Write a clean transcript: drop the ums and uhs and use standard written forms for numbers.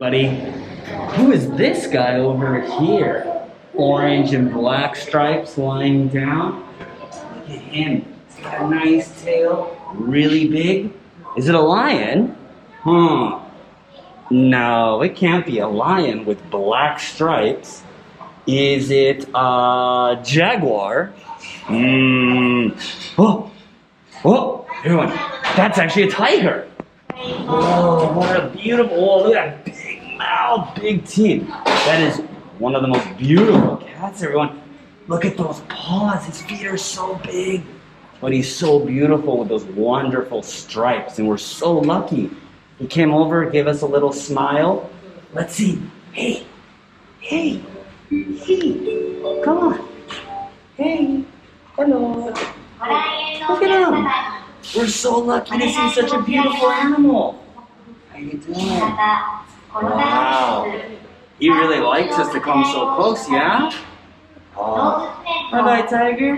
Buddy, who is this guy over here? Orange and black stripes lying down. Look at him. He's got a nice tail, really big. Is it a lion? No, it can't be a lion with black stripes. Is it a jaguar? Oh, everyone, that's actually a tiger. Oh, what a beautiful, look at that big mouth, big teeth. That is one of the most beautiful cats, everyone. Look at those paws, his feet are so big. But he's so beautiful with those wonderful stripes, and we're so lucky. He came over, gave us a little smile. Let's see. Hey, come on. Hey, hello. Look at him. We're so lucky to see such a beautiful animal. How you doing? Wow. He really likes us to come so close, yeah? Oh. Bye-bye, tiger.